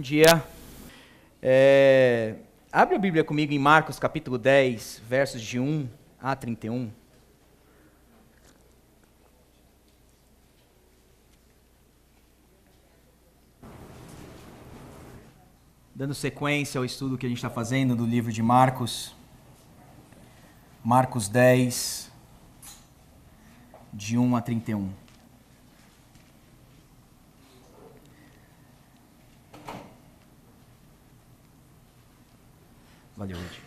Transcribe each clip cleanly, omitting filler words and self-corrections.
dia. Abre a Bíblia comigo em Marcos capítulo 10, versos de 1 a 31. Dando sequência ao estudo que a gente está fazendo do livro de Marcos. Marcos 10, de 1 a 31. Valeu, Ed.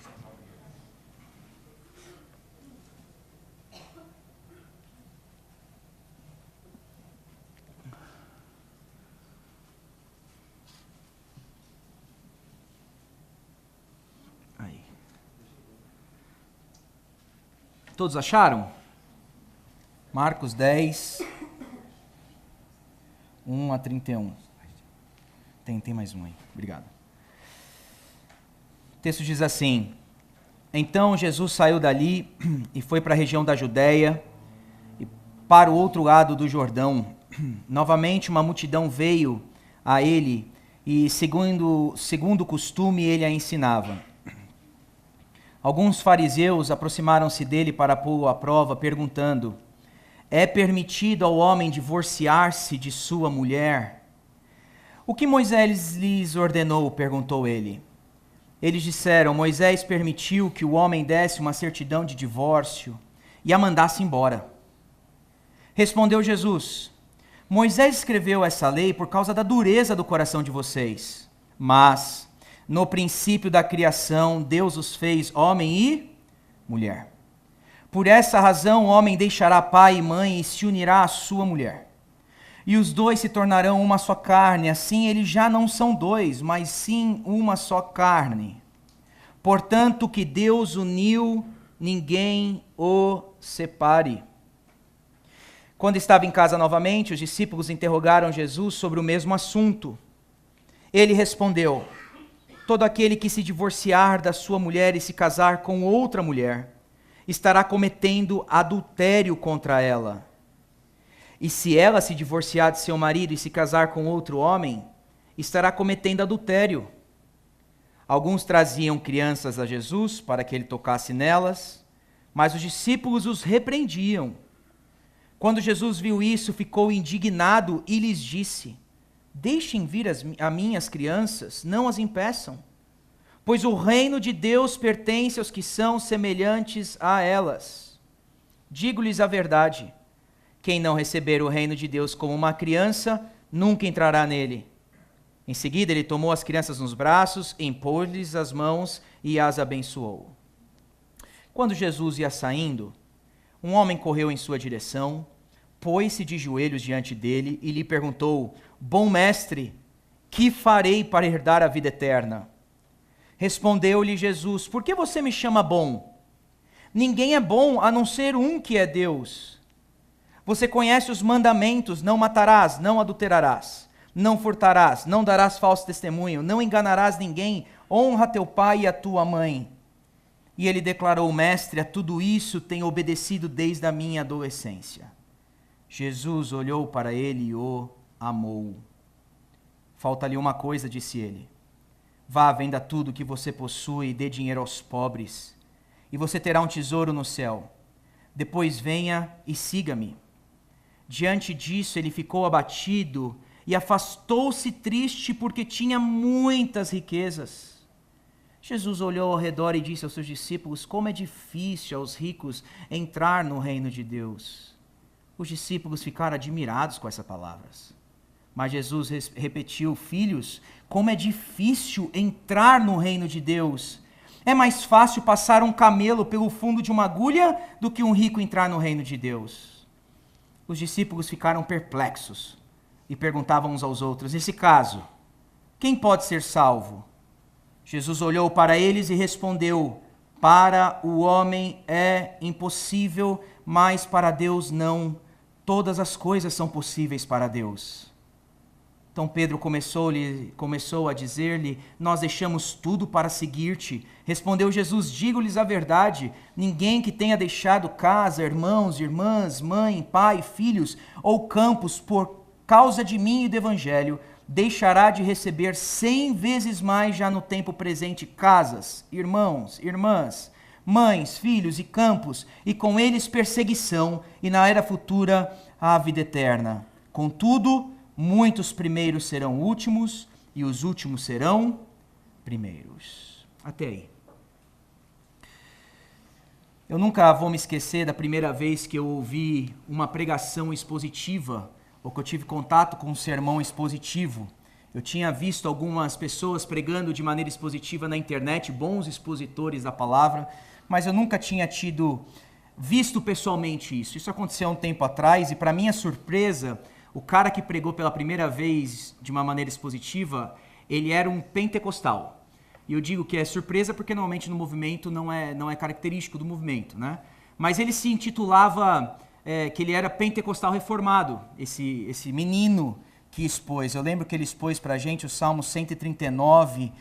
Aí. Todos acharam? Marcos 10, 1 a 31. Tem mais um aí. Obrigado. O texto diz assim: Então Jesus saiu dali e foi para a região da Judéia e para o outro lado do Jordão. Novamente uma multidão veio a ele e, segundo o costume, ele a ensinava. Alguns fariseus aproximaram-se dele para pô-lo à prova, perguntando: É permitido ao homem divorciar-se de sua mulher? O que Moisés lhes ordenou? Perguntou ele. Eles disseram: Moisés permitiu que o homem desse uma certidão de divórcio e a mandasse embora. Respondeu Jesus: Moisés escreveu essa lei por causa da dureza do coração de vocês. Mas, no princípio da criação, Deus os fez homem e mulher. Por essa razão, o homem deixará pai e mãe e se unirá à sua mulher. E os dois se tornarão uma só carne, assim eles já não são dois, mas sim uma só carne. Portanto, o que Deus uniu, ninguém o separe. Quando estava em casa novamente, os discípulos interrogaram Jesus sobre o mesmo assunto. Ele respondeu: Todo aquele que se divorciar da sua mulher e se casar com outra mulher, estará cometendo adultério contra ela. E se ela se divorciar de seu marido e se casar com outro homem, estará cometendo adultério. Alguns traziam crianças a Jesus para que ele tocasse nelas, mas os discípulos os repreendiam. Quando Jesus viu isso, ficou indignado e lhes disse: Deixem vir a mim as crianças, não as impeçam, pois o reino de Deus pertence aos que são semelhantes a elas. Digo-lhes a verdade: quem não receber o reino de Deus como uma criança, nunca entrará nele. Em seguida, ele tomou as crianças nos braços, impôs-lhes as mãos e as abençoou. Quando Jesus ia saindo, um homem correu em sua direção, pôs-se de joelhos diante dele e lhe perguntou: Bom mestre, que farei para herdar a vida eterna? Respondeu-lhe Jesus: Por que você me chama bom? Ninguém é bom a não ser um que é Deus. Você conhece os mandamentos: não matarás, não adulterarás, não furtarás, não darás falso testemunho, não enganarás ninguém, honra teu pai e a tua mãe. E ele declarou: Mestre, a tudo isso tenho obedecido desde a minha adolescência. Jesus olhou para ele e o amou. Falta-lhe uma coisa, disse ele. Vá, venda tudo que você possui e dê dinheiro aos pobres, e você terá um tesouro no céu. Depois venha e siga-me. Diante disso, ele ficou abatido e afastou-se triste porque tinha muitas riquezas. Jesus olhou ao redor e disse aos seus discípulos: Como é difícil aos ricos entrar no reino de Deus. Os discípulos ficaram admirados com essas palavras. Mas Jesus repetiu: Filhos, como é difícil entrar no reino de Deus. É mais fácil passar um camelo pelo fundo de uma agulha do que um rico entrar no reino de Deus. Os discípulos ficaram perplexos e perguntavam uns aos outros: Nesse caso, quem pode ser salvo? Jesus olhou para eles e respondeu: Para o homem é impossível, mas para Deus não. Todas as coisas são possíveis para Deus. Então Pedro começou a dizer-lhe: Nós deixamos tudo para seguir-te. Respondeu Jesus: Digo-lhes a verdade, ninguém que tenha deixado casa, irmãos, irmãs, mãe, pai, filhos ou campos por causa de mim e do evangelho, deixará de receber 100 vezes mais já no tempo presente casas, irmãos, irmãs, mães, filhos e campos, e com eles perseguição, e na era futura a vida eterna. Contudo, muitos primeiros serão últimos, e os últimos serão primeiros. Até aí. Eu nunca vou me esquecer da primeira vez que eu ouvi uma pregação expositiva, ou que eu tive contato com um sermão expositivo. Eu tinha visto algumas pessoas pregando de maneira expositiva na internet, bons expositores da palavra, mas eu nunca tinha visto pessoalmente isso. Isso aconteceu há um tempo atrás e, para minha surpresa, o cara que pregou pela primeira vez de uma maneira expositiva, ele era um pentecostal. E eu digo que é surpresa porque normalmente no movimento não é característico do movimento, né? Mas ele se intitulava que ele era pentecostal reformado, esse menino que expôs. Eu lembro que ele expôs pra gente o Salmo 139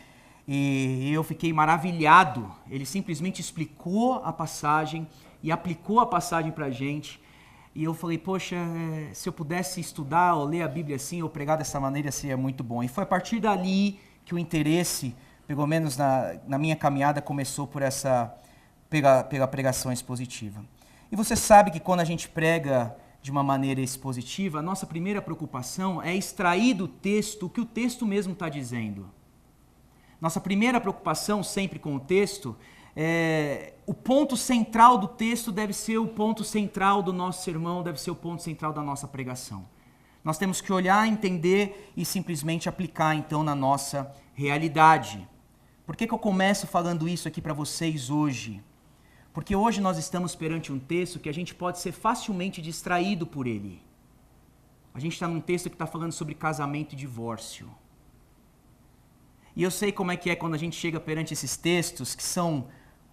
e eu fiquei maravilhado. Ele simplesmente explicou a passagem e aplicou a passagem pra gente. E eu falei, poxa, se eu pudesse estudar ou ler a Bíblia assim, ou pregar dessa maneira, seria muito bom. E foi a partir dali que o interesse, pelo menos na minha caminhada, começou pela pregação expositiva. E você sabe que quando a gente prega de uma maneira expositiva, a nossa primeira preocupação é extrair do texto o que o texto mesmo está dizendo. Nossa primeira preocupação sempre com o texto o ponto central do texto deve ser o ponto central do nosso sermão, deve ser o ponto central da nossa pregação. Nós temos que olhar, entender e simplesmente aplicar então na nossa realidade. Por que eu começo falando isso aqui para vocês hoje? Porque hoje nós estamos perante um texto que a gente pode ser facilmente distraído por ele. A gente está num texto que está falando sobre casamento e divórcio. E eu sei como é que é quando a gente chega perante esses textos que são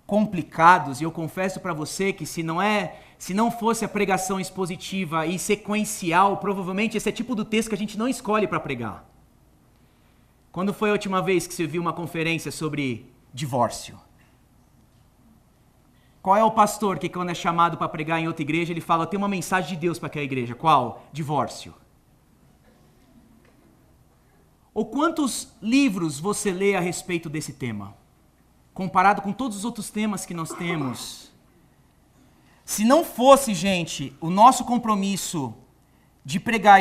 complicados, e eu confesso para você que se não fosse a pregação expositiva e sequencial, provavelmente esse é tipo do texto que a gente não escolhe para pregar. Quando foi a última vez que você viu uma conferência sobre divórcio? Qual é o pastor que quando é chamado para pregar em outra igreja, ele fala, tem uma mensagem de Deus para aquela igreja? Qual? Divórcio. Ou quantos livros você lê a respeito desse tema? Comparado com todos os outros temas que nós temos. Se não fosse, gente, o nosso compromisso de pregar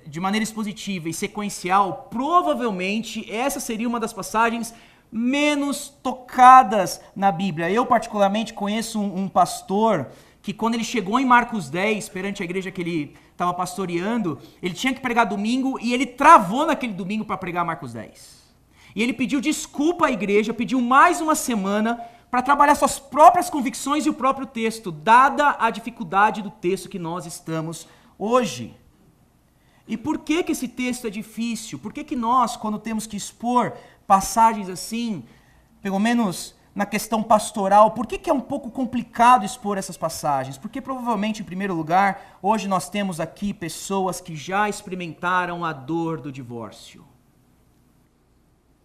de maneira expositiva e sequencial, provavelmente essa seria uma das passagens menos tocadas na Bíblia. Eu, particularmente, conheço um pastor que, quando ele chegou em Marcos 10, perante a igreja que ele estava pastoreando, ele tinha que pregar domingo e ele travou naquele domingo para pregar Marcos 10. E ele pediu desculpa à igreja, pediu mais uma semana para trabalhar suas próprias convicções e o próprio texto, dada a dificuldade do texto que nós estamos hoje. E por que esse texto é difícil? Por que nós, quando temos que expor passagens assim, pelo menos na questão pastoral, por que é um pouco complicado expor essas passagens? Porque provavelmente, em primeiro lugar, hoje nós temos aqui pessoas que já experimentaram a dor do divórcio.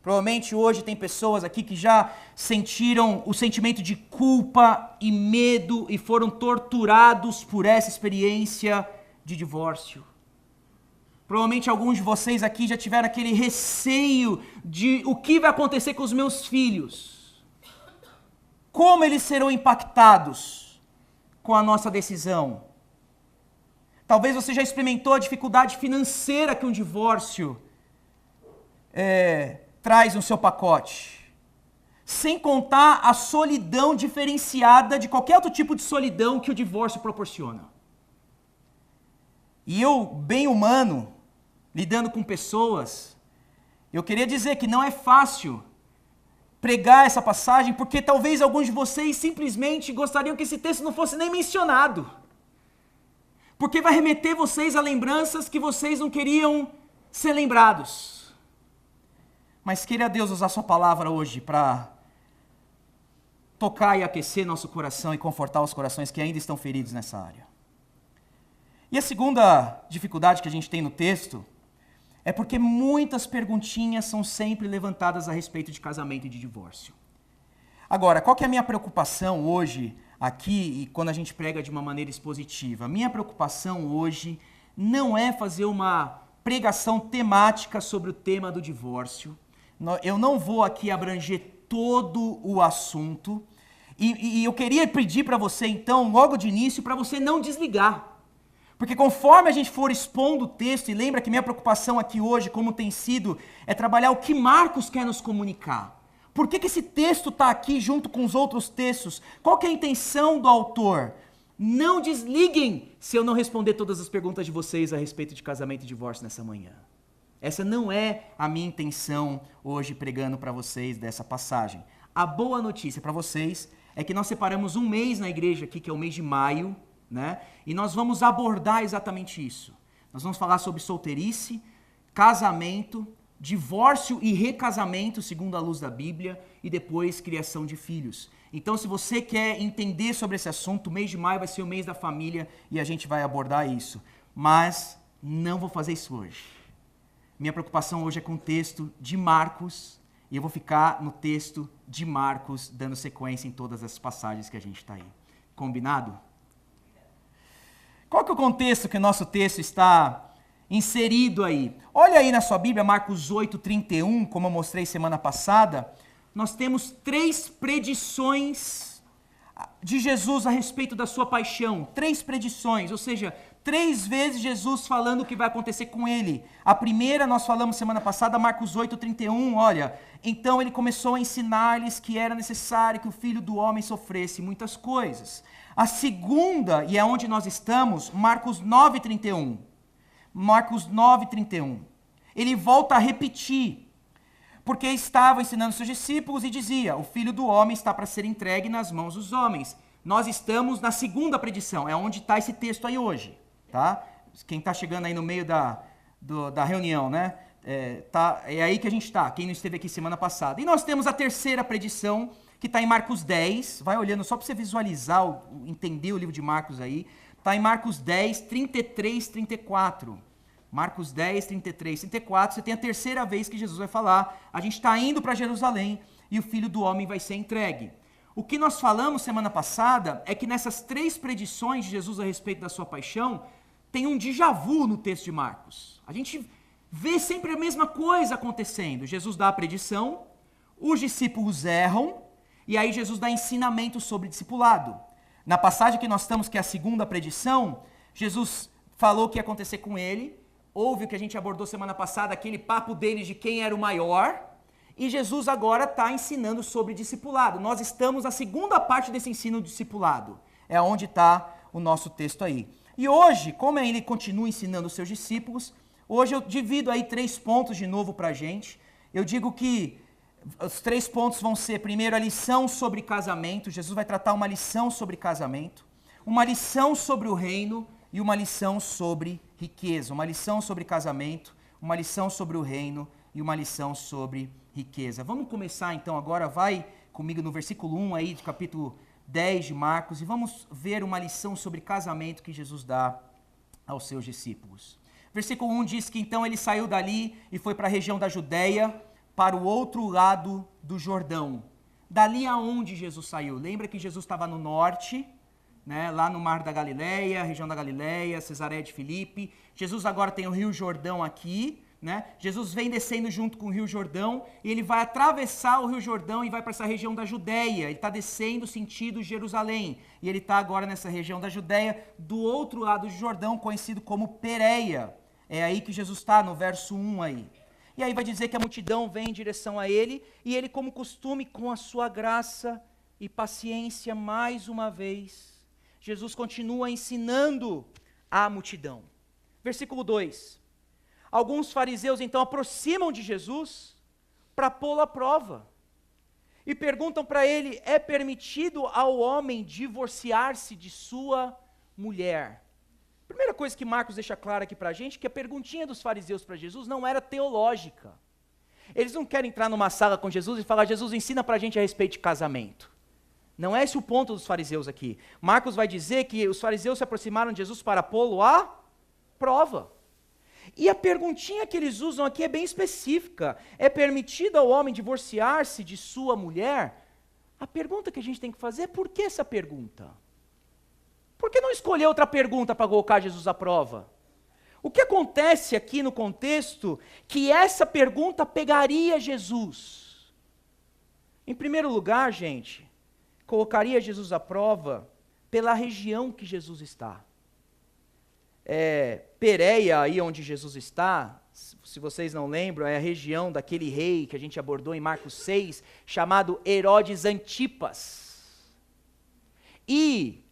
Provavelmente hoje tem pessoas aqui que já sentiram o sentimento de culpa e medo e foram torturados por essa experiência de divórcio. Provavelmente alguns de vocês aqui já tiveram aquele receio de o que vai acontecer com os meus filhos. Como eles serão impactados com a nossa decisão. Talvez você já experimentou a dificuldade financeira que um divórcio traz no seu pacote. Sem contar a solidão diferenciada de qualquer outro tipo de solidão que o divórcio proporciona. E eu, bem humano, lidando com pessoas, eu queria dizer que não é fácil pregar essa passagem, porque talvez alguns de vocês simplesmente gostariam que esse texto não fosse nem mencionado. Porque vai remeter vocês a lembranças que vocês não queriam ser lembrados. Mas queira Deus usar sua palavra hoje para tocar e aquecer nosso coração e confortar os corações que ainda estão feridos nessa área. E a segunda dificuldade que a gente tem no texto é porque muitas perguntinhas são sempre levantadas a respeito de casamento e de divórcio. Agora, qual que é a minha preocupação hoje aqui e quando a gente prega de uma maneira expositiva? A minha preocupação hoje não é fazer uma pregação temática sobre o tema do divórcio. Eu não vou aqui abranger todo o assunto. E eu queria pedir para você, então, logo de início, para você não desligar. Porque conforme a gente for expondo o texto, e lembra que minha preocupação aqui hoje, como tem sido, é trabalhar o que Marcos quer nos comunicar. Por que esse texto está aqui junto com os outros textos? Qual que é a intenção do autor? Não desliguem se eu não responder todas as perguntas de vocês a respeito de casamento e divórcio nessa manhã. Essa não é a minha intenção hoje pregando para vocês dessa passagem. A boa notícia para vocês é que nós separamos um mês na igreja aqui, que é o mês de maio, né? E nós vamos abordar exatamente isso. Nós vamos falar sobre solteirice, casamento, divórcio e recasamento, segundo a luz da Bíblia, e depois criação de filhos. Então, se você quer entender sobre esse assunto, o mês de maio vai ser o mês da família e a gente vai abordar isso. Mas não vou fazer isso hoje. Minha preocupação hoje é com o texto de Marcos, e eu vou ficar no texto de Marcos, dando sequência em todas as passagens que a gente está aí. Combinado? Qual que é o contexto que o nosso texto está inserido aí? Olha aí na sua Bíblia, Marcos 8:31, como eu mostrei semana passada, nós temos 3 predições de Jesus a respeito da sua paixão. 3 predições, ou seja, 3 vezes Jesus falando o que vai acontecer com ele. A primeira nós falamos semana passada, Marcos 8:31, olha, então ele começou a ensinar-lhes que era necessário que o Filho do Homem sofresse muitas coisas. A segunda, e é onde nós estamos, Marcos 9:31. Marcos 9:31. Ele volta a repetir, porque estava ensinando seus discípulos e dizia, o Filho do Homem está para ser entregue nas mãos dos homens. Nós estamos na segunda predição, é onde está esse texto aí hoje, tá? Quem está chegando aí no meio da reunião, né? É aí que a gente está, quem não esteve aqui semana passada. E nós temos a terceira predição, que está em Marcos 10, vai olhando só para você visualizar, entender o livro de Marcos aí, está em Marcos 10, 33, 34. Marcos 10, 33, 34, você tem a terceira vez que Jesus vai falar, a gente está indo para Jerusalém e o Filho do Homem vai ser entregue. O que nós falamos semana passada é que nessas 3 predições de Jesus a respeito da sua paixão, tem um déjà vu no texto de Marcos. A gente vê sempre a mesma coisa acontecendo. Jesus dá a predição, os discípulos erram, e aí Jesus dá ensinamento sobre discipulado. Na passagem que nós estamos, que é a segunda predição, Jesus falou o que ia acontecer com ele, houve o que a gente abordou semana passada, aquele papo deles de quem era o maior, e Jesus agora está ensinando sobre discipulado. Nós estamos na segunda parte desse ensino discipulado, é onde está o nosso texto aí. E hoje, como ele continua ensinando os seus discípulos, hoje eu divido aí 3 pontos de novo para a gente. Eu digo que os 3 pontos vão ser, primeiro, a lição sobre casamento. Jesus vai tratar uma lição sobre casamento, uma lição sobre o reino e uma lição sobre riqueza. Uma lição sobre casamento, uma lição sobre o reino e uma lição sobre riqueza. Vamos começar então agora, vai comigo no versículo 1 aí, de capítulo 10 de Marcos, e vamos ver uma lição sobre casamento que Jesus dá aos seus discípulos. Versículo 1 diz que então ele saiu dali e foi para a região da Judéia, para o outro lado do Jordão. Dali aonde Jesus saiu? Lembra que Jesus estava no norte, né, lá no Mar da Galileia, região da Galileia, Cesareia de Filipe. Jesus agora tem o Rio Jordão aqui, né? Jesus vem descendo junto com o Rio Jordão e ele vai atravessar o Rio Jordão e vai para essa região da Judéia. Ele está descendo sentido Jerusalém. E ele está agora nessa região da Judéia, do outro lado do Jordão, conhecido como Pérea. É aí que Jesus está, no verso 1 aí. E aí vai dizer que a multidão vem em direção a ele, e ele, como costume, com a sua graça e paciência, mais uma vez, Jesus continua ensinando a multidão. Versículo 2. Alguns fariseus, então, aproximam de Jesus para pô-lo à prova. E perguntam para ele, é permitido ao homem divorciar-se de sua mulher? Primeira coisa que Marcos deixa clara aqui para a gente, que a perguntinha dos fariseus para Jesus não era teológica. Eles não querem entrar numa sala com Jesus e falar, Jesus, ensina para a gente a respeito de casamento. Não é esse o ponto dos fariseus aqui. Marcos vai dizer que os fariseus se aproximaram de Jesus para pô-lo à prova. E a perguntinha que eles usam aqui é bem específica. É permitido ao homem divorciar-se de sua mulher? A pergunta que a gente tem que fazer é, por que essa pergunta? Por que não escolher outra pergunta para colocar Jesus à prova? O que acontece aqui no contexto que essa pergunta pegaria Jesus? Em primeiro lugar, gente, colocaria Jesus à prova pela região que Jesus está. Pérea, aí onde Jesus está, se vocês não lembram, é a região daquele rei que a gente abordou em Marcos 6, chamado Herodes Antipas. E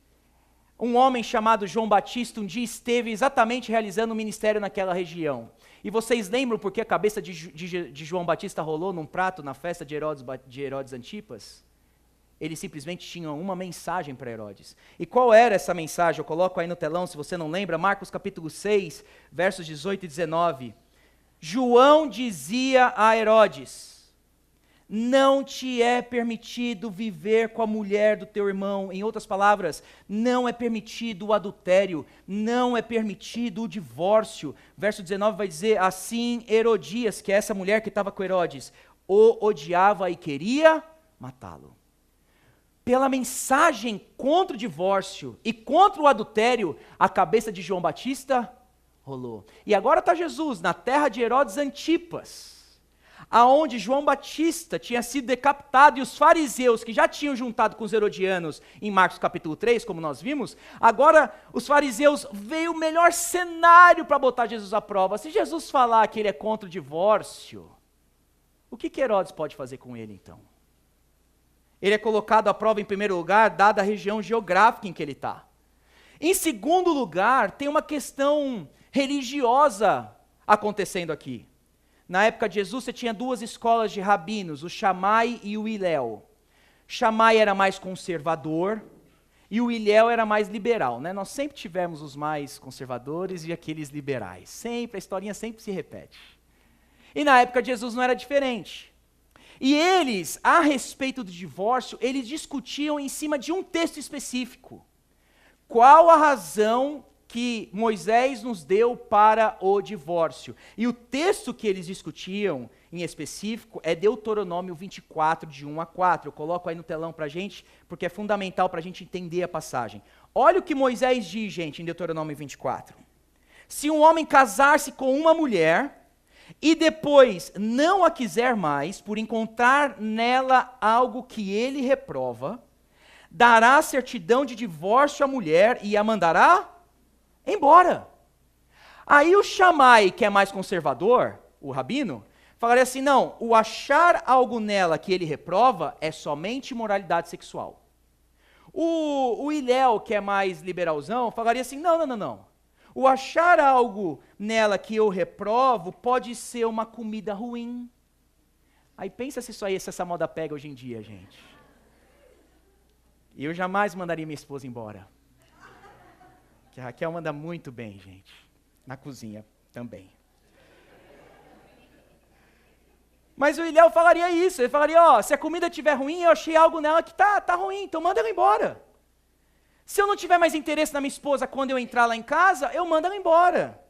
um homem chamado João Batista um dia esteve exatamente realizando um ministério naquela região. E vocês lembram porque a cabeça de João Batista rolou num prato na festa de Herodes Antipas? Ele simplesmente tinha uma mensagem para Herodes. E qual era essa mensagem? Eu coloco aí no telão, se você não lembra, Marcos capítulo 6, versos 18 e 19. João dizia a Herodes: não te é permitido viver com a mulher do teu irmão. Em outras palavras, não é permitido o adultério, não é permitido o divórcio. Verso 19 vai dizer, assim Herodias, que é essa mulher que estava com Herodes, o odiava e queria matá-lo. Pela mensagem contra o divórcio e contra o adultério, a cabeça de João Batista rolou. E agora está Jesus na terra de Herodes Antipas, aonde João Batista tinha sido decapitado, e os fariseus, que já tinham juntado com os herodianos em Marcos capítulo 3, como nós vimos, agora os fariseus veio o melhor cenário para botar Jesus à prova. Se Jesus falar que ele é contra o divórcio, o que Herodes pode fazer com ele então? Ele é colocado à prova em primeiro lugar, dada a região geográfica em que ele está. Em segundo lugar, tem uma questão religiosa acontecendo aqui. Na época de Jesus, você tinha duas escolas de rabinos, o Shammai e o Hilel. Shammai era mais conservador e o Hilel era mais liberal, né? Nós sempre tivemos os mais conservadores e aqueles liberais. Sempre, a historinha sempre se repete. E na época de Jesus não era diferente. E eles, a respeito do divórcio, eles discutiam em cima de um texto específico. Qual a razão que Moisés nos deu para o divórcio? E o texto que eles discutiam, em específico, é Deuteronômio 24, de 1 a 4. Eu coloco aí no telão para a gente, porque é fundamental para a gente entender a passagem. Olha o que Moisés diz, gente, em Deuteronômio 24. Se um homem casar-se com uma mulher e depois não a quiser mais, por encontrar nela algo que ele reprova, dará certidão de divórcio à mulher e a mandará embora. Aí o Shammai, que é mais conservador, o rabino, falaria assim, não, o achar algo nela que ele reprova é somente imoralidade sexual. O Hilel, que é mais liberalzão, falaria assim, não. O achar algo nela que eu reprovo pode ser uma comida ruim. Aí pensa se isso aí, se essa moda pega hoje em dia, gente. Eu jamais mandaria minha esposa embora. Que a Raquel manda muito bem, gente. Na cozinha também. Mas o Hilel falaria isso. Ele falaria, se a comida estiver ruim, eu achei algo nela que tá ruim, então manda ela embora. Se eu não tiver mais interesse na minha esposa quando eu entrar lá em casa, eu mando ela embora.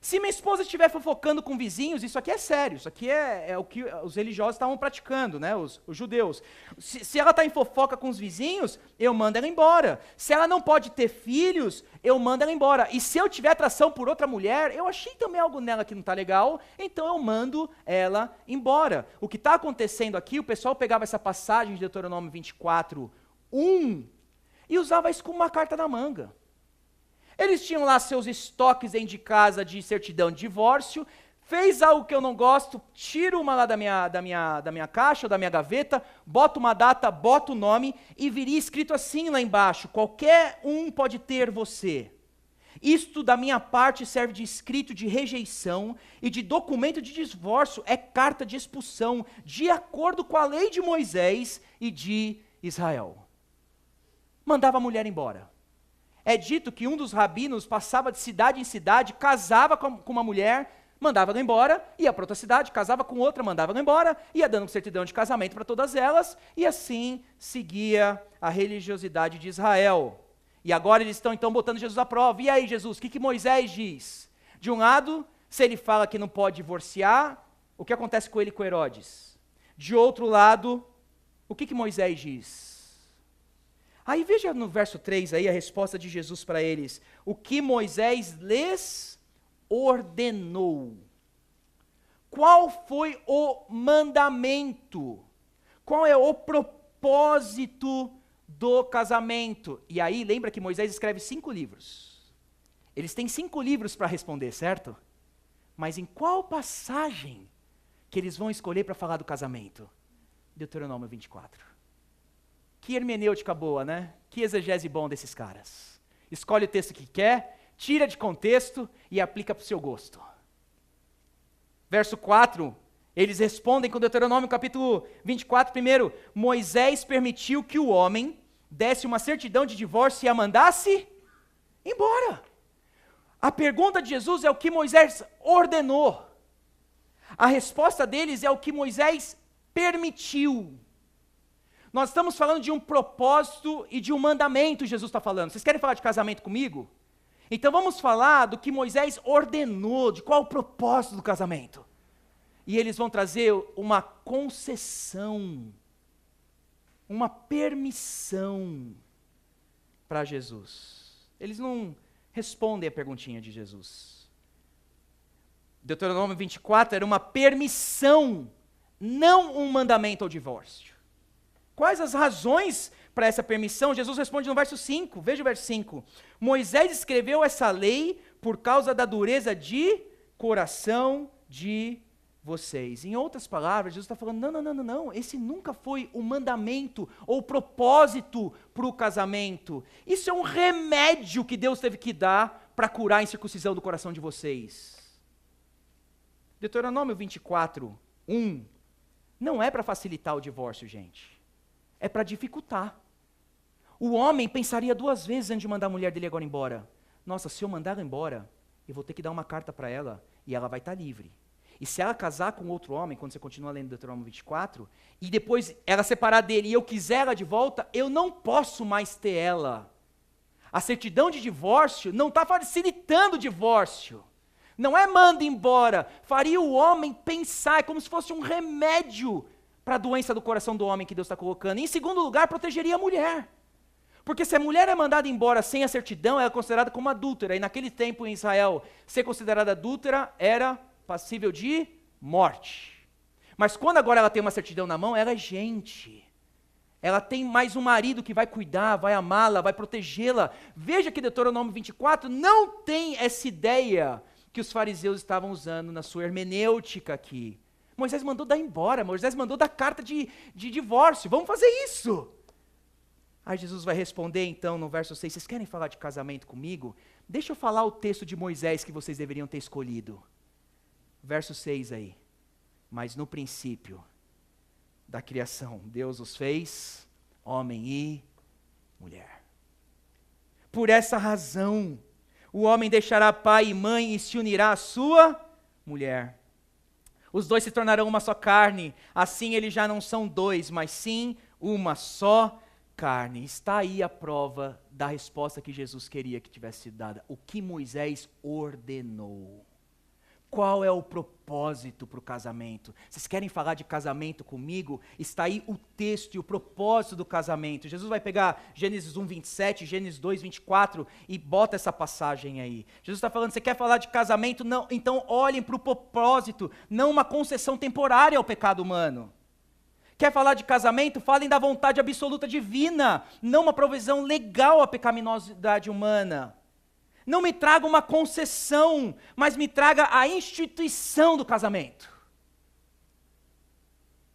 Se minha esposa estiver fofocando com vizinhos, isso aqui é sério, isso aqui é o que os religiosos estavam praticando, né, os judeus. Se ela está em fofoca com os vizinhos, eu mando ela embora. Se ela não pode ter filhos, eu mando ela embora. E se eu tiver atração por outra mulher, eu achei também algo nela que não está legal, então eu mando ela embora. O que está acontecendo aqui, o pessoal pegava essa passagem de Deuteronômio 24, 1, e usava isso como uma carta na manga. Eles tinham lá seus estoques dentro de casa de certidão de divórcio, fez algo que eu não gosto, tiro uma lá da minha caixa, ou da minha gaveta, bota uma data, bota o nome, e viria escrito assim lá embaixo, qualquer um pode ter você. Isto da minha parte serve de escrito de rejeição e de documento de divórcio, é carta de expulsão, de acordo com a lei de Moisés e de Israel. Mandava a mulher embora. É dito que um dos rabinos passava de cidade em cidade, casava com uma mulher, mandava ela embora, ia para outra cidade, casava com outra, mandava ela embora, ia dando certidão de casamento para todas elas, e assim seguia a religiosidade de Israel. E agora eles estão então botando Jesus à prova. E aí, Jesus, o que Moisés diz? De um lado, se ele fala que não pode divorciar, o que acontece com ele e com Herodes? De outro lado, o que Moisés diz? Aí veja no verso 3 aí a resposta de Jesus para eles. O que Moisés lhes ordenou. Qual foi o mandamento? Qual é o propósito do casamento? E aí, lembra que Moisés escreve 5 livros. Eles têm 5 livros para responder, certo? Mas em qual passagem que eles vão escolher para falar do casamento? Deuteronômio 24. Que hermenêutica boa, né? Que exegese bom desses caras. Escolhe o texto que quer, tira de contexto e aplica para o seu gosto. Verso 4, eles respondem com Deuteronômio capítulo 24, primeiro, Moisés permitiu que o homem desse uma certidão de divórcio e a mandasse embora. A pergunta de Jesus é o que Moisés ordenou. A resposta deles é o que Moisés permitiu. Nós estamos falando de um propósito e de um mandamento, Jesus está falando. Vocês querem falar de casamento comigo? Então vamos falar do que Moisés ordenou, de qual o propósito do casamento. E eles vão trazer uma concessão, uma permissão para Jesus. Eles não respondem a perguntinha de Jesus. Deuteronômio 24 era uma permissão, não um mandamento ao divórcio. Quais as razões para essa permissão? Jesus responde no verso 5, veja o verso 5. Moisés escreveu essa lei por causa da dureza de coração de vocês. Em outras palavras, Jesus está falando, não, esse nunca foi o mandamento ou o propósito para o casamento. Isso é um remédio que Deus teve que dar para curar a incircuncisão do coração de vocês. Deuteronômio 24, 1, não é para facilitar o divórcio, gente. É para dificultar. O homem pensaria 2 vezes antes de mandar a mulher dele agora embora. Nossa, se eu mandar ela embora, eu vou ter que dar uma carta para ela e ela vai estar livre. E se ela casar com outro homem, quando você continua lendo Deuteronômio 24, e depois ela separar dele e eu quiser ela de volta, eu não posso mais ter ela. A certidão de divórcio não está facilitando o divórcio. Não é manda embora. Faria o homem pensar, é como se fosse um remédio para a doença do coração do homem que Deus está colocando. E, em segundo lugar, protegeria a mulher. Porque se a mulher é mandada embora sem a certidão, ela é considerada como adúltera. E naquele tempo em Israel, ser considerada adúltera era passível de morte. Mas quando agora ela tem uma certidão na mão, ela é gente. Ela tem mais um marido que vai cuidar, vai amá-la, vai protegê-la. Veja que Deuteronômio 24 não tem essa ideia que os fariseus estavam usando na sua hermenêutica aqui. Moisés mandou dar embora, Moisés mandou dar carta de divórcio, vamos fazer isso. Aí Jesus vai responder então no verso 6, vocês querem falar de casamento comigo? Deixa eu falar o texto de Moisés que vocês deveriam ter escolhido. Verso 6 aí. Mas no princípio da criação, Deus os fez homem e mulher. Por essa razão, o homem deixará pai e mãe e se unirá à sua mulher. Os dois se tornarão uma só carne, assim eles já não são 2, mas sim uma só carne. Está aí a prova da resposta que Jesus queria que tivesse sido dada. O que Moisés ordenou. Qual é o propósito para o casamento? Vocês querem falar de casamento comigo? Está aí o texto e o propósito do casamento. Jesus vai pegar Gênesis 1, 27, Gênesis 2, 24 e bota essa passagem aí. Jesus está falando, você quer falar de casamento? Não, então olhem para o propósito, não uma concessão temporária ao pecado humano. Quer falar de casamento? Falem da vontade absoluta divina, não uma provisão legal à pecaminosidade humana. Não me traga uma concessão, mas me traga a instituição do casamento.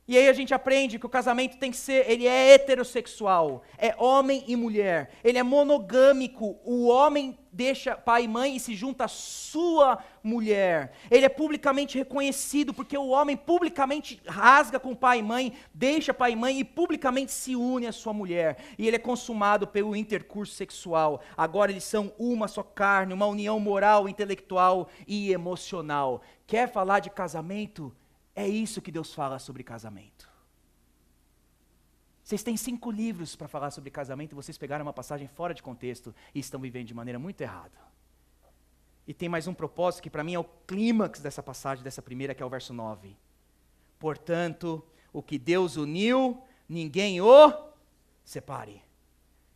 E aí a gente aprende que o casamento tem que ser, ele é heterossexual, é homem e mulher, ele é monogâmico, o homem deixa pai e mãe e se junta à sua mulher. Ele é publicamente reconhecido, porque o homem publicamente rasga com pai e mãe, deixa pai e mãe e publicamente se une à sua mulher. E ele é consumado pelo intercurso sexual. Agora eles são uma só carne, uma união moral, intelectual e emocional. Quer falar de casamento? É isso que Deus fala sobre casamento. Vocês têm 5 livros para falar sobre casamento e vocês pegaram uma passagem fora de contexto e estão vivendo de maneira muito errada. E tem mais um propósito que para mim é o clímax dessa passagem, dessa primeira, que é o verso 9. Portanto, o que Deus uniu, ninguém o separe.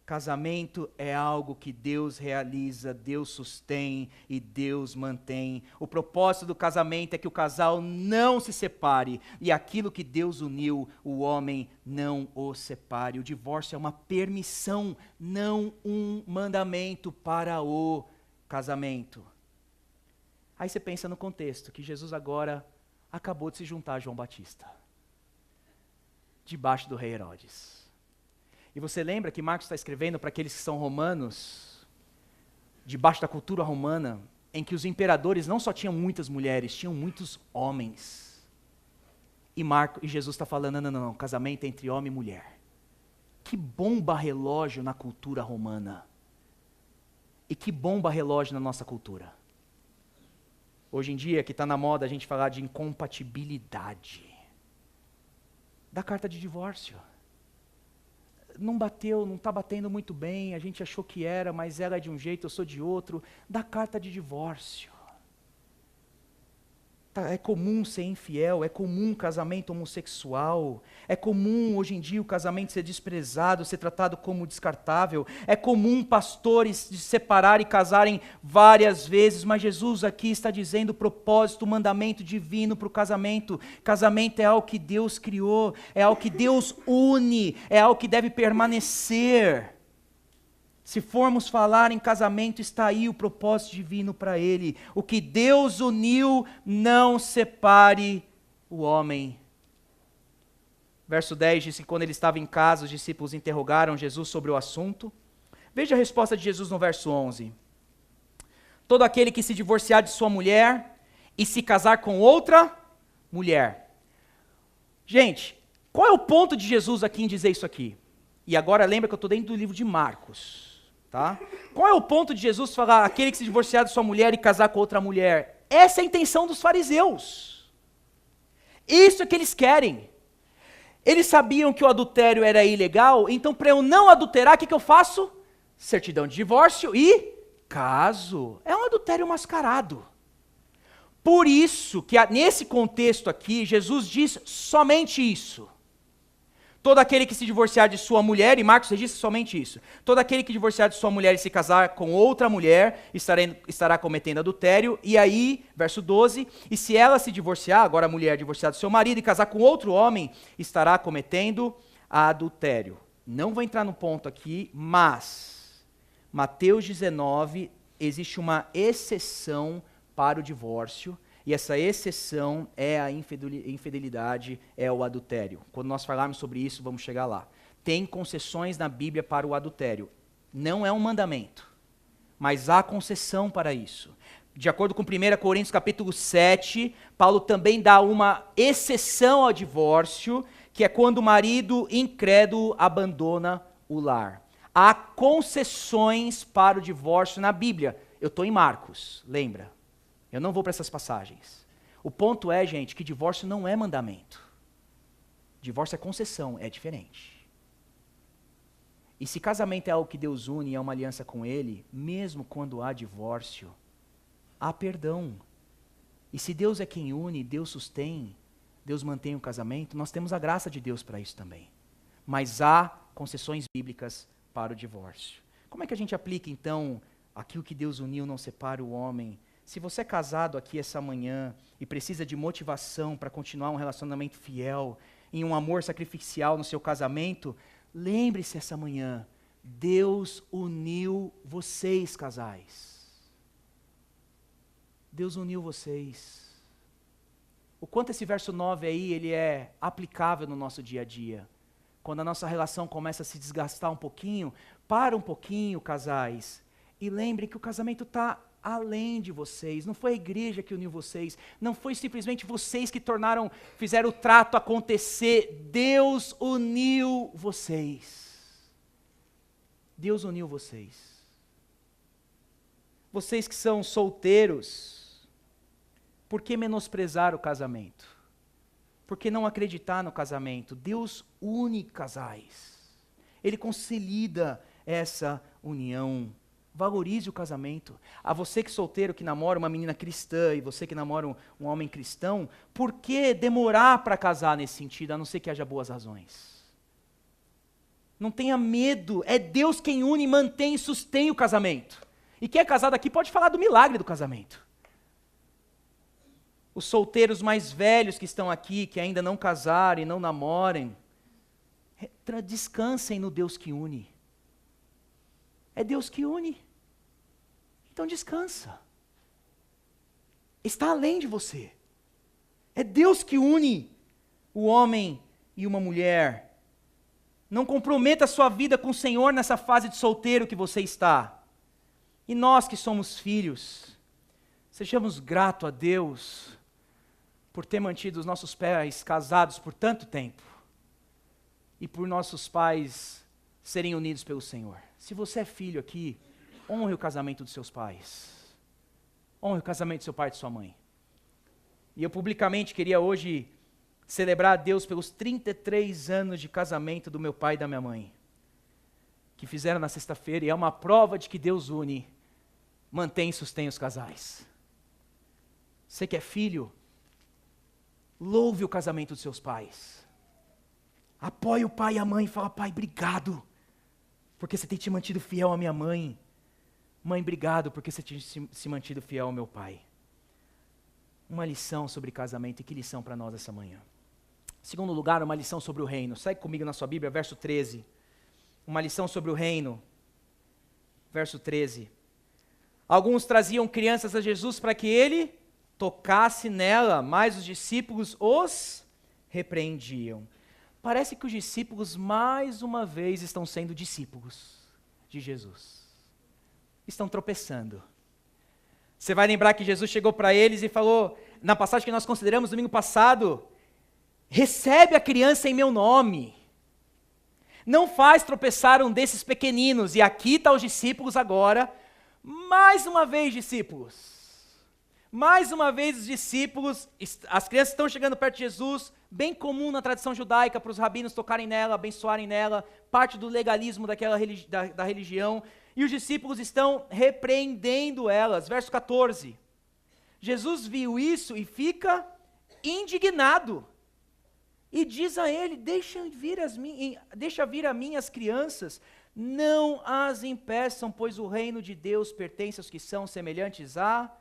Casamento é algo que Deus realiza, Deus sustém e Deus mantém. O propósito do casamento é que o casal não se separe e aquilo que Deus uniu, o homem não o separe. O divórcio é uma permissão, não um mandamento para o casamento. Aí você pensa no contexto, que Jesus agora acabou de se juntar a João Batista, debaixo do rei Herodes. E você lembra que Marcos está escrevendo para aqueles que são romanos, debaixo da cultura romana, em que os imperadores não só tinham muitas mulheres, tinham muitos homens. E Jesus está falando, não, casamento é entre homem e mulher. Que bomba relógio na cultura romana. E que bomba relógio na nossa cultura. Hoje em dia, que está na moda a gente falar de incompatibilidade. Da carta de divórcio. Não bateu, não está batendo muito bem, a gente achou que era, mas ela é de um jeito, eu sou de outro. Da carta de divórcio. É comum ser infiel, é comum casamento homossexual, é comum hoje em dia o casamento ser desprezado, ser tratado como descartável, é comum pastores se separarem e casarem várias vezes, mas Jesus aqui está dizendo o propósito, o mandamento divino para o casamento. Casamento é algo que Deus criou, é algo que Deus une, é algo que deve permanecer. Se formos falar em casamento, está aí o propósito divino para ele. O que Deus uniu, não separe o homem. Verso 10 diz que quando ele estava em casa, os discípulos interrogaram Jesus sobre o assunto. Veja a resposta de Jesus no verso 11. Todo aquele que se divorciar de sua mulher e se casar com outra mulher. Gente, qual é o ponto de Jesus aqui em dizer isso aqui? E agora lembra que eu estou dentro do livro de Marcos. Tá? Qual é o ponto de Jesus falar aquele que se divorciar de sua mulher e casar com outra mulher? Essa é a intenção dos fariseus. Isso é que eles querem. Eles sabiam que o adultério era ilegal, então para eu não adulterar, o que eu faço? Certidão de divórcio e caso. É um adultério mascarado. Por isso que nesse contexto aqui, Jesus diz somente isso. Todo aquele que se divorciar de sua mulher, e Marcos registra somente isso, todo aquele que divorciar de sua mulher e se casar com outra mulher, estará cometendo adultério, e aí, verso 12, e se ela se divorciar, agora a mulher divorciada do seu marido, e casar com outro homem, estará cometendo adultério. Não vou entrar no ponto aqui, mas, Mateus 19, existe uma exceção para o divórcio, e essa exceção é a infidelidade, é o adultério. Quando nós falarmos sobre isso, vamos chegar lá. Tem concessões na Bíblia para o adultério. Não é um mandamento, mas há concessão para isso. De acordo com 1 Coríntios capítulo 7, Paulo também dá uma exceção ao divórcio, que é quando o marido incrédulo abandona o lar. Há concessões para o divórcio na Bíblia. Eu estou em Marcos, lembra? Eu não vou para essas passagens. O ponto é, gente, que divórcio não é mandamento. Divórcio é concessão, é diferente. E se casamento é algo que Deus une e é uma aliança com Ele, mesmo quando há divórcio, há perdão. E se Deus é quem une, Deus sustém, Deus mantém o casamento, nós temos a graça de Deus para isso também. Mas há concessões bíblicas para o divórcio. Como é que a gente aplica, então, aquilo que Deus uniu não separa o homem? Se você é casado aqui essa manhã e precisa de motivação para continuar um relacionamento fiel, em um amor sacrificial no seu casamento, lembre-se essa manhã, Deus uniu vocês, casais. Deus uniu vocês. O quanto esse verso 9 aí, ele é aplicável no nosso dia a dia. Quando a nossa relação começa a se desgastar um pouquinho, para um pouquinho, casais, e lembre que o casamento está além de vocês, não foi a igreja que uniu vocês, não foi simplesmente vocês que fizeram o trato acontecer, Deus uniu vocês. Deus uniu vocês. Vocês que são solteiros, por que menosprezar o casamento? Por que não acreditar no casamento? Deus une casais. Ele consolida essa união. Valorize o casamento. A você que é solteiro, que namora uma menina cristã, e você que namora um homem cristão, por que demorar para casar nesse sentido, a não ser que haja boas razões? Não tenha medo, é Deus quem une, mantém e sustém o casamento. E quem é casado aqui pode falar do milagre do casamento. Os solteiros mais velhos que estão aqui, que ainda não casaram e não namorem, descansem no Deus que une. É Deus que une. Então descansa. Está além de você. É Deus que une o homem e uma mulher. Não comprometa a sua vida com o Senhor nessa fase de solteiro que você está. E nós que somos filhos, sejamos gratos a Deus por ter mantido os nossos pais casados por tanto tempo e por nossos pais serem unidos pelo Senhor. Se você é filho aqui, honre o casamento dos seus pais. Honre o casamento do seu pai e de sua mãe. E eu publicamente queria hoje celebrar a Deus pelos 33 anos de casamento do meu pai e da minha mãe, que fizeram na sexta-feira, e é uma prova de que Deus une, mantém e sustém os casais. Você que é filho, louve o casamento dos seus pais. Apoie o pai e a mãe e fala: pai, obrigado, porque você tem te mantido fiel à minha mãe. Mãe, obrigado, porque você tem se mantido fiel ao meu pai. Uma lição sobre casamento, e que lição para nós essa manhã. Segundo lugar, uma lição sobre o reino. Segue comigo na sua Bíblia, verso 13. Uma lição sobre o reino. Verso 13. Alguns traziam crianças a Jesus para que ele tocasse nela, mas os discípulos os repreendiam. Parece que os discípulos, mais uma vez, estão sendo discípulos de Jesus. Estão tropeçando. Você vai lembrar que Jesus chegou para eles e falou, na passagem que nós consideramos domingo passado: recebe a criança em meu nome. Não faz tropeçar um desses pequeninos. E aqui estão os discípulos agora. Mais uma vez, discípulos. Mais uma vez os discípulos, as crianças estão chegando perto de Jesus, bem comum na tradição judaica para os rabinos tocarem nela, abençoarem nela, parte do legalismo da religião, e os discípulos estão repreendendo elas. Verso 14, Jesus viu isso e fica indignado, e diz a ele: deixa vir a mim as crianças, não as impeçam, pois o reino de Deus pertence aos que são semelhantes a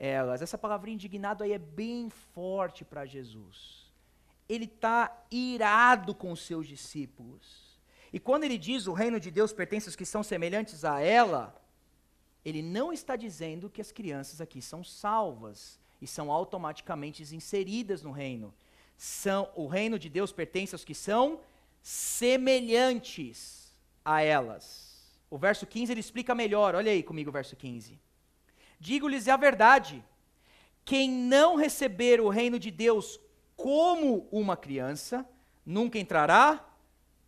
elas. Essa palavrinha indignado aí é bem forte para Jesus. Ele está irado com os seus discípulos. E quando ele diz o reino de Deus pertence aos que são semelhantes a ela, ele não está dizendo que as crianças aqui são salvas e são automaticamente inseridas no reino. O reino de Deus pertence aos que são semelhantes a elas. O verso 15 ele explica melhor. Olha aí comigo o verso 15. Digo-lhes a verdade, quem não receber o reino de Deus como uma criança, nunca entrará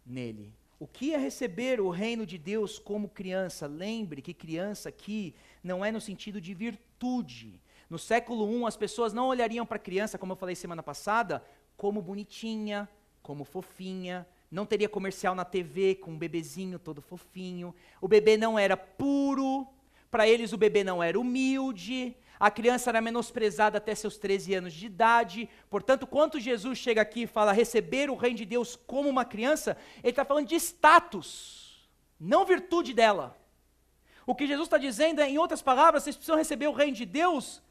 nele. O que é receber o reino de Deus como criança? Lembre que criança aqui não é no sentido de virtude. No século I, as pessoas não olhariam para a criança, como eu falei semana passada, como bonitinha, como fofinha. Não teria comercial na TV com um bebezinho todo fofinho. O bebê não era puro. Para eles o bebê não era humilde, a criança era menosprezada até seus 13 anos de idade. Portanto, quando Jesus chega aqui e fala receber o reino de Deus como uma criança, ele está falando de status, não virtude dela. O que Jesus está dizendo é, em outras palavras, vocês precisam receber o reino de Deus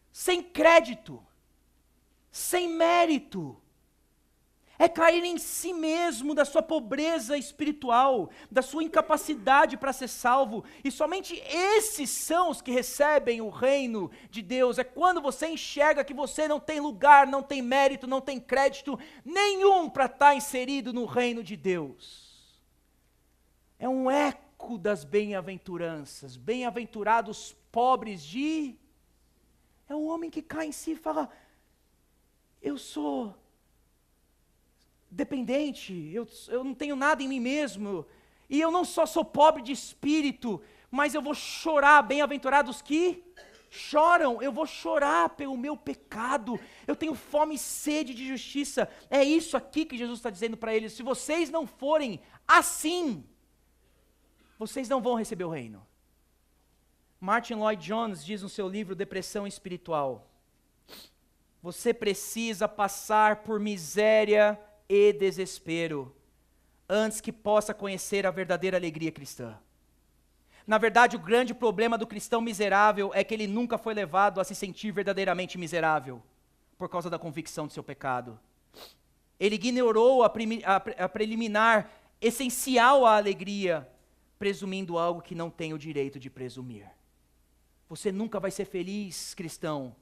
sem crédito, sem mérito. É cair em si mesmo, da sua pobreza espiritual, da sua incapacidade para ser salvo. E somente esses são os que recebem o reino de Deus. É quando você enxerga que você não tem lugar, não tem mérito, não tem crédito nenhum para estar inserido no reino de Deus. É um eco das bem-aventuranças. Bem-aventurados pobres de... É um homem que cai em si e fala: eu sou dependente, eu não tenho nada em mim mesmo, e eu não só sou pobre de espírito, mas eu vou chorar. Bem-aventurados que choram, eu vou chorar pelo meu pecado, eu tenho fome e sede de justiça. É isso aqui que Jesus está dizendo para eles: se vocês não forem assim, vocês não vão receber o reino. Martin Lloyd-Jones diz no seu livro Depressão Espiritual: você precisa passar por miséria e desespero antes que possa conhecer a verdadeira alegria cristã. Na verdade, o grande problema do cristão miserável é que ele nunca foi levado a se sentir verdadeiramente miserável, por causa da convicção do seu pecado. Ele ignorou a preliminar essencial à alegria, presumindo algo que não tem o direito de presumir. Você nunca vai ser feliz, cristão,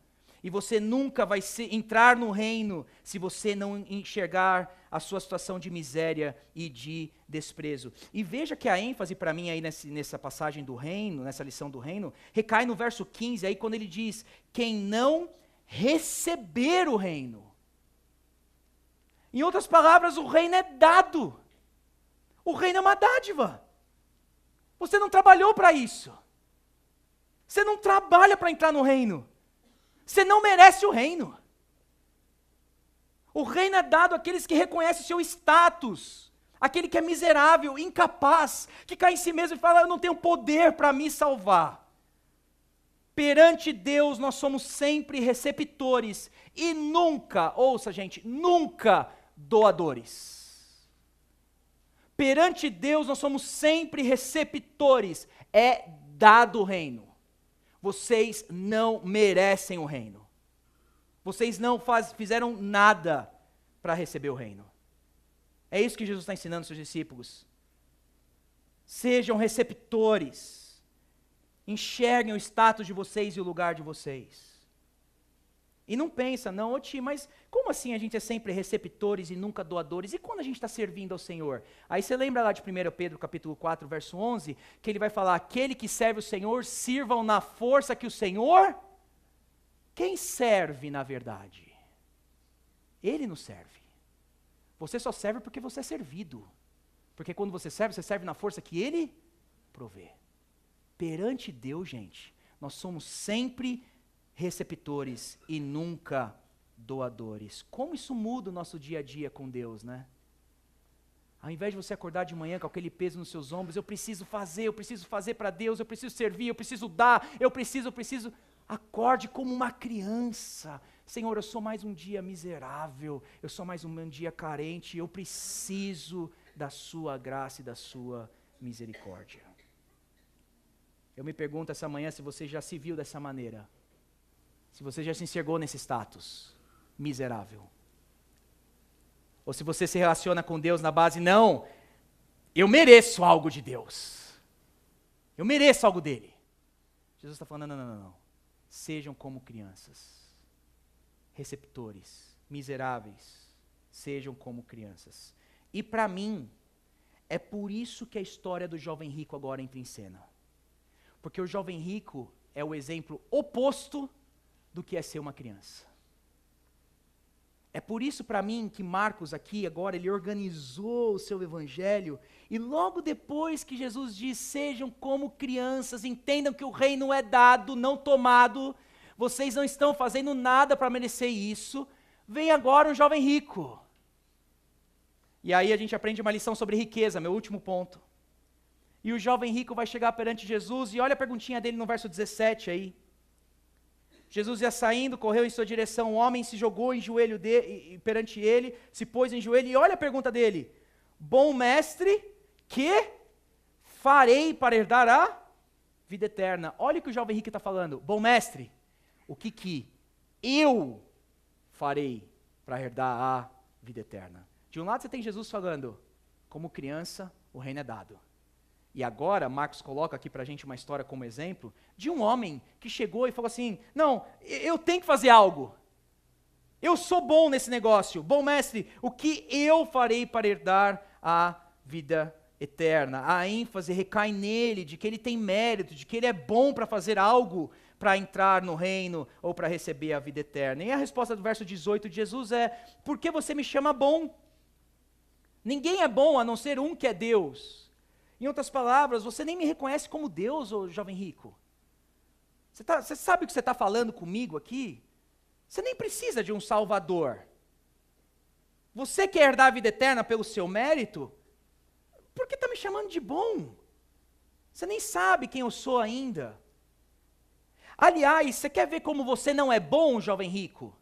e você nunca vai entrar no reino se você não enxergar a sua situação de miséria e de desprezo. E veja que a ênfase para mim aí nessa passagem do reino, nessa lição do reino, recai no verso 15, aí quando ele diz, quem não receber o reino. Em outras palavras, o reino é dado. O reino é uma dádiva. Você não trabalhou para isso. Você não trabalha para entrar no reino. Você não merece o reino. O reino é dado àqueles que reconhecem o seu status. Aquele que é miserável, incapaz, que cai em si mesmo e fala, eu não tenho poder para me salvar. Perante Deus nós somos sempre receptores e nunca, ouça gente, nunca doadores. Perante Deus nós somos sempre receptores, é dado o reino. Vocês não merecem o reino. Vocês não fizeram nada para receber o reino. É isso que Jesus está ensinando aos seus discípulos. Sejam receptores. Enxerguem o status de vocês e o lugar de vocês. E não pensa, não, ô Ti, mas como assim a gente é sempre receptores e nunca doadores? E quando a gente está servindo ao Senhor? Aí você lembra lá de 1 Pedro capítulo 4, verso 11, que ele vai falar, aquele que serve o Senhor, sirvam na força que o Senhor... Quem serve na verdade? Ele nos serve. Você só serve porque você é servido. Porque quando você serve na força que Ele provê. Perante Deus, gente, nós somos sempre receptores e nunca doadores. Como isso muda o nosso dia a dia com Deus, né? Ao invés de você acordar de manhã com aquele peso nos seus ombros, eu preciso fazer para Deus, eu preciso servir, eu preciso dar, eu preciso. Acorde como uma criança. Senhor, eu sou mais um dia miserável, eu sou mais um dia carente, eu preciso da sua graça e da sua misericórdia. Eu me pergunto essa manhã se você já se viu dessa maneira. Se você já se enxergou nesse status miserável. Ou se você se relaciona com Deus na base, não, eu mereço algo de Deus. Eu mereço algo dele. Jesus está falando, não. Sejam como crianças. Receptores, miseráveis. Sejam como crianças. E para mim, é por isso que a história do jovem rico agora entra em cena. Porque o jovem rico é o exemplo oposto do que é ser uma criança. É por isso para mim que Marcos aqui agora ele organizou o seu evangelho e logo depois que Jesus diz sejam como crianças, entendam que o reino é dado, não tomado, vocês não estão fazendo nada para merecer isso, vem agora um jovem rico. E aí a gente aprende uma lição sobre riqueza, meu último ponto. E o jovem rico vai chegar perante Jesus e olha a perguntinha dele no verso 17 aí. Jesus ia saindo, correu em sua direção, o homem se jogou em joelho perante ele, se pôs em joelho, e olha a pergunta dele, bom mestre, que farei para herdar a vida eterna? Olha o que o jovem rico está falando, bom mestre, o que eu farei para herdar a vida eterna? De um lado você tem Jesus falando, como criança, o reino é dado. E agora, Marcos coloca aqui para a gente uma história como exemplo de um homem que chegou e falou assim, não, eu tenho que fazer algo. Eu sou bom nesse negócio. Bom mestre, o que eu farei para herdar a vida eterna? A ênfase recai nele, de que ele tem mérito, de que ele é bom para fazer algo para entrar no reino ou para receber a vida eterna. E a resposta do verso 18 de Jesus é, por que você me chama bom? Ninguém é bom a não ser um que é Deus. Em outras palavras, você nem me reconhece como Deus, ô jovem rico. Você sabe o que você está falando comigo aqui? Você nem precisa de um salvador. Você quer herdar a vida eterna pelo seu mérito? Por que está me chamando de bom? Você nem sabe quem eu sou ainda. Aliás, você quer ver como você não é bom, jovem rico?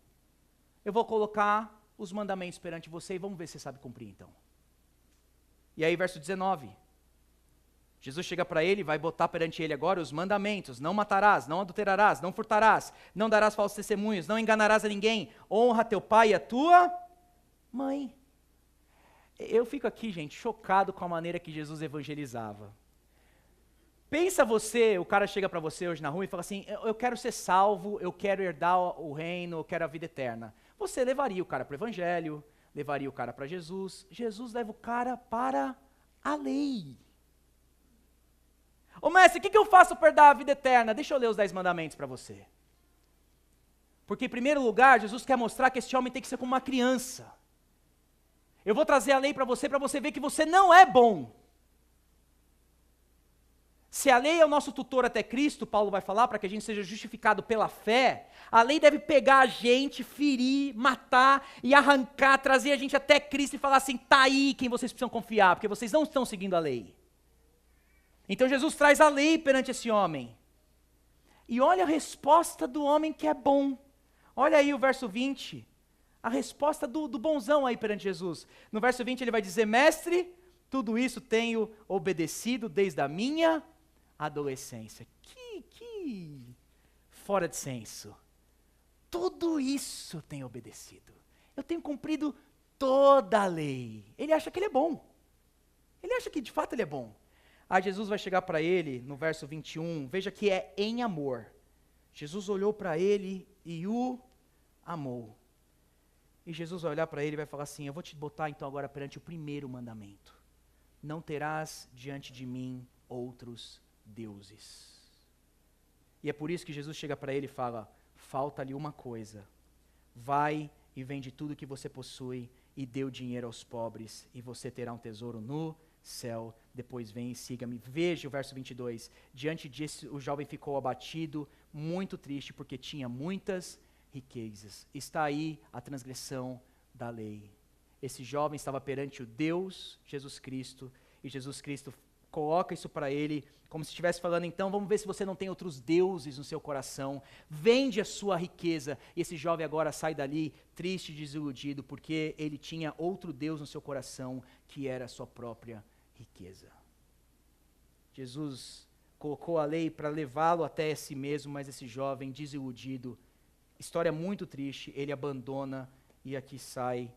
Eu vou colocar os mandamentos perante você e vamos ver se você sabe cumprir então. E aí, verso 19. Jesus chega para ele, vai botar perante ele agora os mandamentos: não matarás, não adulterarás, não furtarás, não darás falsos testemunhos, não enganarás a ninguém, honra teu pai e a tua mãe. Eu fico aqui, gente, chocado com a maneira que Jesus evangelizava. Pensa você, o cara chega para você hoje na rua e fala assim: eu quero ser salvo, eu quero herdar o reino, eu quero a vida eterna. Você levaria o cara para o evangelho, levaria o cara para Jesus. Jesus leva o cara para a lei. Ô mestre, o que eu faço para herdar a vida eterna? Deixa eu ler os 10 mandamentos para você. Porque em primeiro lugar, Jesus quer mostrar que esse homem tem que ser como uma criança. Eu vou trazer a lei para você ver que você não é bom. Se a lei é o nosso tutor até Cristo, Paulo vai falar, para que a gente seja justificado pela fé, a lei deve pegar a gente, ferir, matar e arrancar, trazer a gente até Cristo e falar assim: tá aí quem vocês precisam confiar, porque vocês não estão seguindo a lei. Então Jesus traz a lei perante esse homem. E olha a resposta do homem que é bom. Olha aí o verso 20, a resposta do bonzão aí perante Jesus. No verso 20 ele vai dizer: mestre, tudo isso tenho obedecido desde a minha adolescência. Que fora de senso. Tudo isso eu tenho obedecido. Eu tenho cumprido toda a lei. Ele acha que ele é bom. Ele acha que de fato ele é bom. Aí Jesus vai chegar para ele no verso 21, veja que é em amor. Jesus olhou para ele e o amou. E Jesus vai olhar para ele e vai falar assim: eu vou te botar então agora perante o primeiro mandamento. Não terás diante de mim outros deuses. E é por isso que Jesus chega para ele e fala: falta-lhe uma coisa. Vai e vende tudo que você possui e dê o dinheiro aos pobres, e você terá um tesouro no céu. Depois vem e siga-me. Veja o verso 22. Diante disso, o jovem ficou abatido, muito triste, porque tinha muitas riquezas. Está aí a transgressão da lei. Esse jovem estava perante o Deus, Jesus Cristo, e Jesus Cristo coloca isso para ele, como se estivesse falando: então vamos ver se você não tem outros deuses no seu coração, vende a sua riqueza. E esse jovem agora sai dali triste e desiludido, porque ele tinha outro Deus no seu coração, que era a sua própria riqueza. Jesus colocou a lei para levá-lo até si mesmo, mas esse jovem desiludido, história muito triste, ele abandona e aqui sai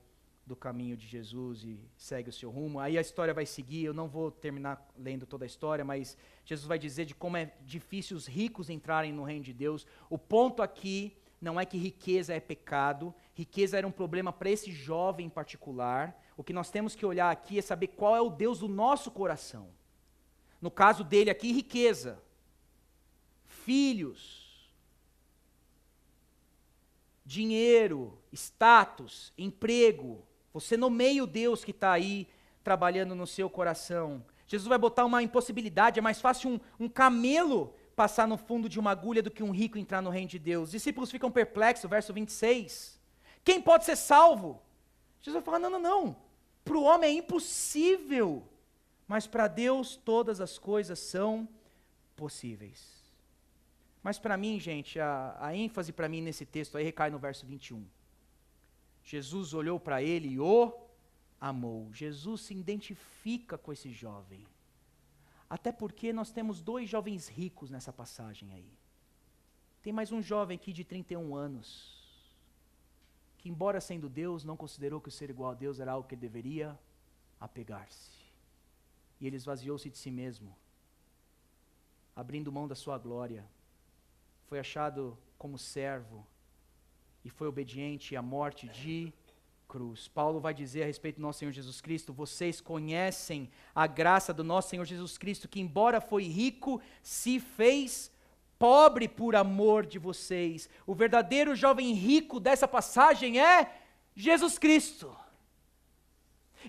do caminho de Jesus e segue o seu rumo. Aí a história vai seguir, eu não vou terminar lendo toda a história, mas Jesus vai dizer de como é difícil os ricos entrarem no reino de Deus. O ponto aqui não é que riqueza é pecado, riqueza era um problema para esse jovem em particular. O que nós temos que olhar aqui é saber qual é o Deus do nosso coração. No caso dele aqui, riqueza, filhos, dinheiro, status, emprego. Você nomeia o Deus que está aí trabalhando no seu coração. Jesus vai botar uma impossibilidade: é mais fácil um camelo passar no fundo de uma agulha do que um rico entrar no reino de Deus. Os discípulos ficam perplexos, verso 26. Quem pode ser salvo? Jesus vai falar: não. Para o homem é impossível, mas para Deus todas as coisas são possíveis. Mas para mim, gente, a ênfase para mim nesse texto aí recai no verso 21. Jesus olhou para ele e o amou. Jesus se identifica com esse jovem. Até porque nós temos 2 jovens ricos nessa passagem aí. Tem mais um jovem aqui de 31 anos, que embora sendo Deus, não considerou que o ser igual a Deus era algo que ele deveria apegar-se. E ele esvaziou-se de si mesmo, abrindo mão da sua glória. Foi achado como servo e foi obediente à morte de cruz. Paulo vai dizer a respeito do nosso Senhor Jesus Cristo: vocês conhecem a graça do nosso Senhor Jesus Cristo, que embora foi rico, se fez pobre por amor de vocês. O verdadeiro jovem rico dessa passagem é Jesus Cristo.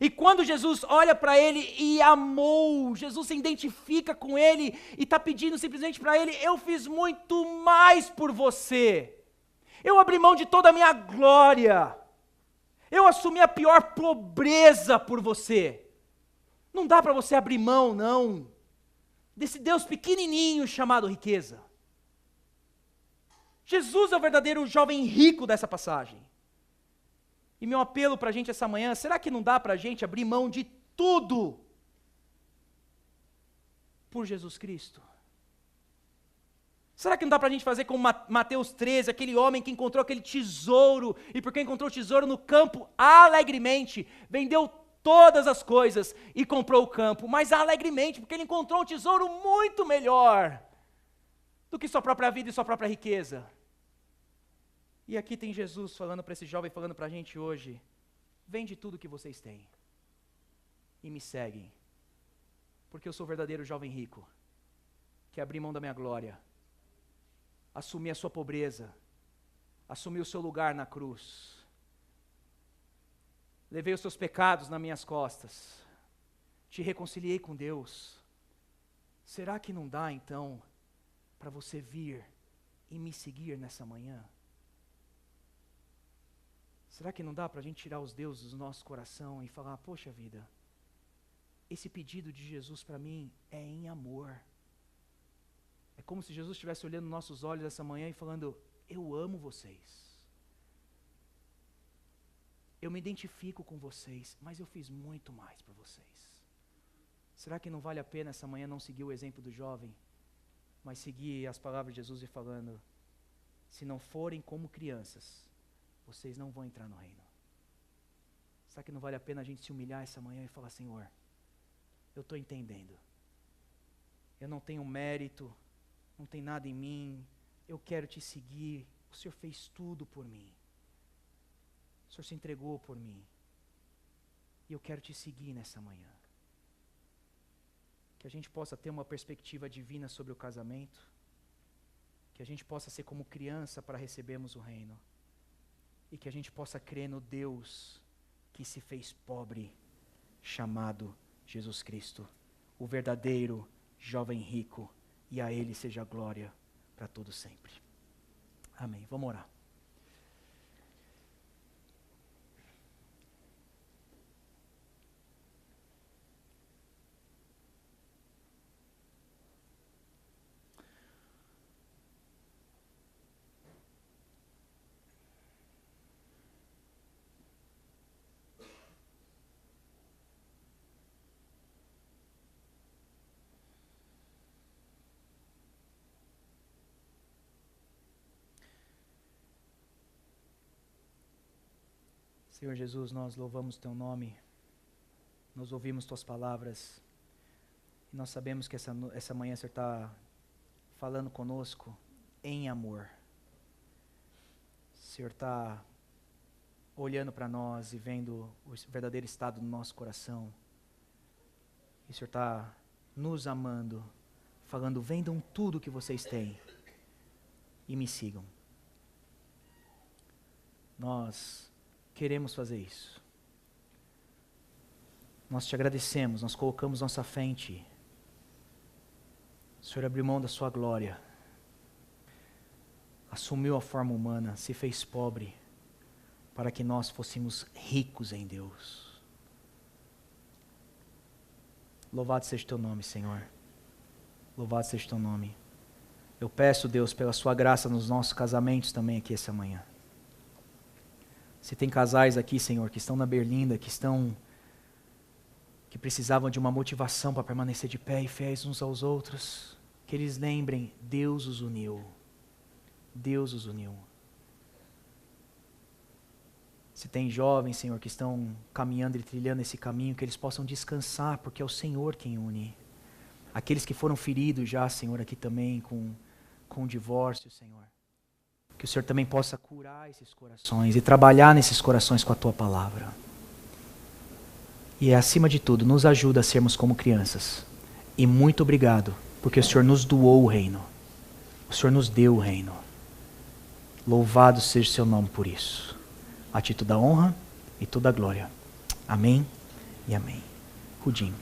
E quando Jesus olha para ele e amou, Jesus se identifica com ele e está pedindo simplesmente para ele: eu fiz muito mais por você. Eu abri mão de toda a minha glória. Eu assumi a pior pobreza por você. Não dá para você abrir mão, não, desse Deus pequenininho chamado riqueza. Jesus é o verdadeiro jovem rico dessa passagem. E meu apelo para a gente essa manhã: será que não dá para a gente abrir mão de tudo por Jesus Cristo? Será que não dá para a gente fazer como Mateus 13, aquele homem que encontrou aquele tesouro, e porque encontrou o tesouro no campo, alegremente, vendeu todas as coisas e comprou o campo, mas alegremente, porque ele encontrou um tesouro muito melhor do que sua própria vida e sua própria riqueza. E aqui tem Jesus falando para esse jovem, falando para a gente hoje: vende tudo que vocês têm e me seguem, porque eu sou o verdadeiro jovem rico, que abri mão da minha glória, assumi a sua pobreza, assumi o seu lugar na cruz, levei os seus pecados nas minhas costas, te reconciliei com Deus. Será que não dá então para você vir e me seguir nessa manhã? Será que não dá para a gente tirar os deuses do nosso coração e falar: poxa vida, esse pedido de Jesus para mim é em amor. É como se Jesus estivesse olhando nos nossos olhos essa manhã e falando: eu amo vocês. Eu me identifico com vocês, mas eu fiz muito mais por vocês. Será que não vale a pena essa manhã não seguir o exemplo do jovem, mas seguir as palavras de Jesus e falando: se não forem como crianças, vocês não vão entrar no reino? Será que não vale a pena a gente se humilhar essa manhã e falar: Senhor, eu estou entendendo. Eu não tenho mérito, não tem nada em mim, eu quero te seguir. O Senhor fez tudo por mim. O Senhor se entregou por mim. E eu quero te seguir nessa manhã. Que a gente possa ter uma perspectiva divina sobre o casamento. Que a gente possa ser como criança para recebermos o reino. E que a gente possa crer no Deus que se fez pobre, chamado Jesus Cristo, o verdadeiro jovem rico, e a Ele seja a glória para todo sempre. Amém. Vamos orar. Senhor Jesus, nós louvamos Teu nome, nós ouvimos Tuas palavras, e nós sabemos que essa manhã o Senhor está falando conosco em amor. O Senhor está olhando para nós e vendo o verdadeiro estado do nosso coração. E o Senhor está nos amando, falando: vendam tudo que vocês têm e me sigam. Nós queremos fazer isso. Nós te agradecemos, nós colocamos nossa fé em Ti. O Senhor abriu mão da Sua glória, assumiu a forma humana, se fez pobre, para que nós fôssemos ricos em Deus. Louvado seja o Teu nome, Senhor. Louvado seja o Teu nome. Eu peço, Deus, pela Sua graça nos nossos casamentos também aqui essa manhã. Se tem casais aqui, Senhor, que estão na berlinda, que precisavam de uma motivação para permanecer de pé e fiéis uns aos outros, que eles lembrem: Deus os uniu. Deus os uniu. Se tem jovens, Senhor, que estão caminhando e trilhando esse caminho, que eles possam descansar, porque é o Senhor quem une. Aqueles que foram feridos já, Senhor, aqui também com o divórcio, Senhor. Que o Senhor também possa curar esses corações e trabalhar nesses corações com a Tua palavra. E acima de tudo, nos ajuda a sermos como crianças. E muito obrigado, porque o Senhor nos doou o reino. O Senhor nos deu o reino. Louvado seja o Seu nome por isso. A Ti toda a honra e toda a glória. Amém e amém. Rudinho.